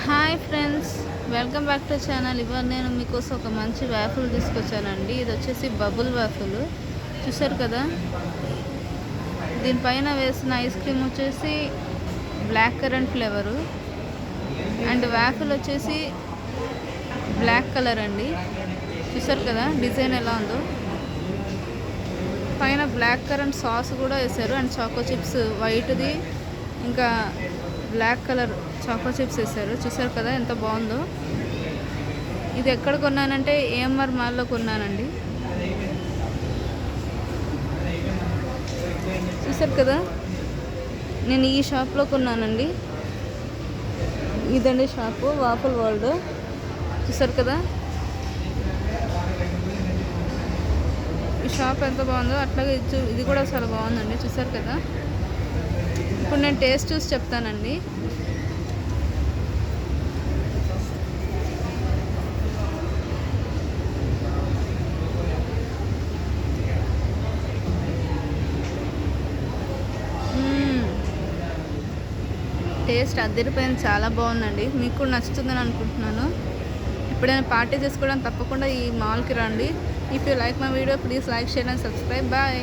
Hi friends, welcome back to channel. ఇవాళ నేను మీకోసం ఒక మంచి వ్యాఫుల్ తీసుకొచ్చానండి. ఇది వచ్చేసి బబుల్ వ్యాఫుల్. చూసారు కదా, దీనిపైన వేసిన ఐస్ క్రీమ్ వచ్చేసి బ్లాక్ కరెంట్ ఫ్లేవరు అండ్ వ్యాఫుల్ వచ్చేసి బ్లాక్ కలర్ అండి. చూసారు కదా డిజైన్ ఎలా ఉందో. పైన బ్లాక్ కరెంట్ సాస్ కూడా వేసారు అండ్ చాకో చిప్స్ వైట్ది ఇంకా బ్లాక్ కలర్ చాకో చిప్స్ వేసారు. చూసారు కదా ఎంత బాగుందో. ఇది ఎక్కడ కొన్నానంటే ఏఎంఆర్ మాల్లో కొన్నానండి. చూసారు కదా, నేను ఈ షాప్లో కొన్నానండి. ఇదండి షాపు, వాఫుల్ వరల్డ్. చూసారు కదా ఈ షాప్ ఎంత బాగుందో, అట్లాగే ఇది కూడా చాలా బాగుందండి. చూసారు కదా, ఇప్పుడు నేను టేస్ట్ చూసి చెప్తానండి. టేస్ట్ అదిరిపోయింది, చాలా బాగుందండి. మీకు కూడా నచ్చుతుందని అనుకుంటున్నాను. ఎప్పుడైనా పార్టీ చేసుకోవడానికి తప్పకుండా ఈ మాల్కి రండి. If you like my video please like, share and subscribe. Bye.